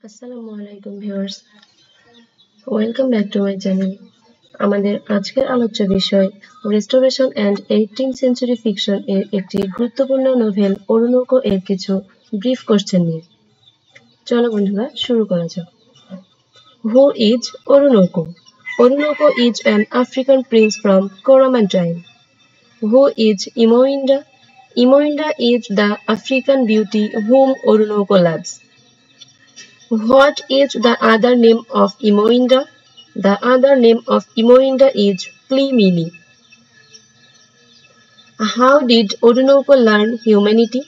আসসালামু আলাইকুম viewers, welcome back to my channel. আমাদের আজকের আলোচ্য বিষয় restoration and 18th century fiction এর একটি গুরুত্বপূর্ণ নোভেল অরুণোকো এর কিছু ব্রিফ কোশ্চেন নিয়ে। চলো বন্ধুরা শুরু করা যাক। Who is Oroonoko? Orunoko is an African prince from Coromantine. Who is Imoinda? Imoinda is the African beauty whom Orunoko loves. What is the other name of Imoinda? The other name of Imoinda is Plimini. How did Orunoko learn humanity?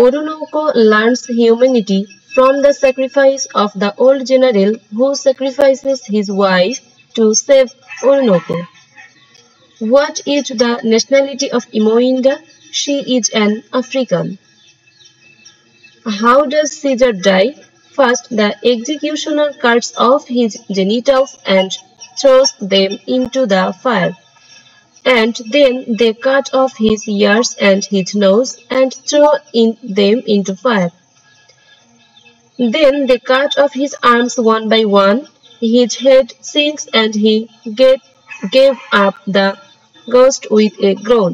Orunoko learns humanity from the sacrifice of the old general who sacrifices his wife to save Orunoko. What is the nationality of Imoinda? She is an African. How does Caesar die? First, the executioner cuts off his genitals and throws them into the fire. And then they cut off his ears and his nose and throw them into fire. Then they cut off his arms one by one. His head sinks and he gave up the ghost with a groan.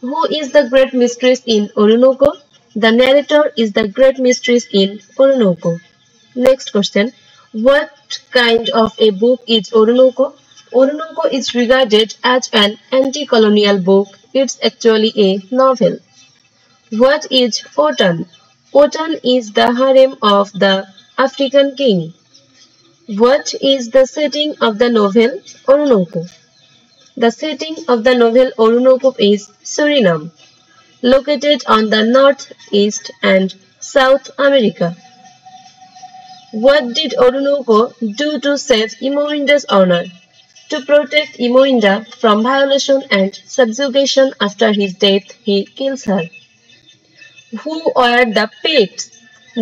Who is the great mistress in Orunoko? The narrator is the great mistress in Orunoko. Next question. What kind of a book is Orunoko? Orunoko is regarded as an anti-colonial book. It's actually a novel. What is Otan? Otan is the harem of the African king. What is the setting of the novel Orunoko? The setting of the novel Orunoko is Suriname, located on the northeast and South America. What did Orunoko do to save Imoinda's honor? To protect Imoinda from violation and subjugation after his death, he kills her. Who were the Picts?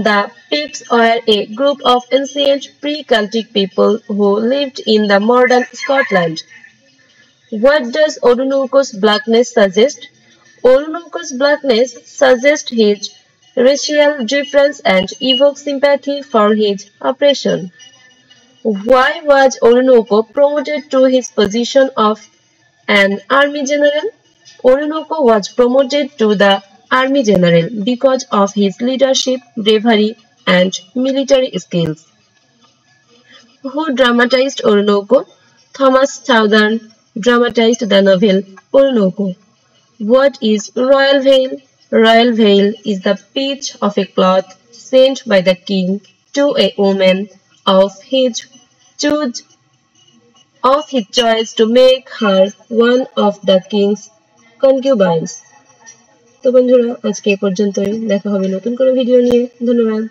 The Picts were a group of ancient pre-Celtic people who lived in the modern Scotland. What does Orunoko's blackness suggest? Orunoko's blackness suggests his racial difference and evokes sympathy for his oppression. Why was Orunoko promoted to his position of an army general? Orunoko was promoted to the army general because of his leadership, bravery, and military skills. Who dramatized Orunoko? Thomas Southern dramatized the novel Orunoko. What is royal veil? Royal veil is the piece of a cloth sent by the king to a woman of his choice to make her one of the king's concubines. তো বন্ধুরা আজকে এই পর্যন্তই, দেখা হবে নতুন কোনো video নিয়ে। ধন্যবাদ।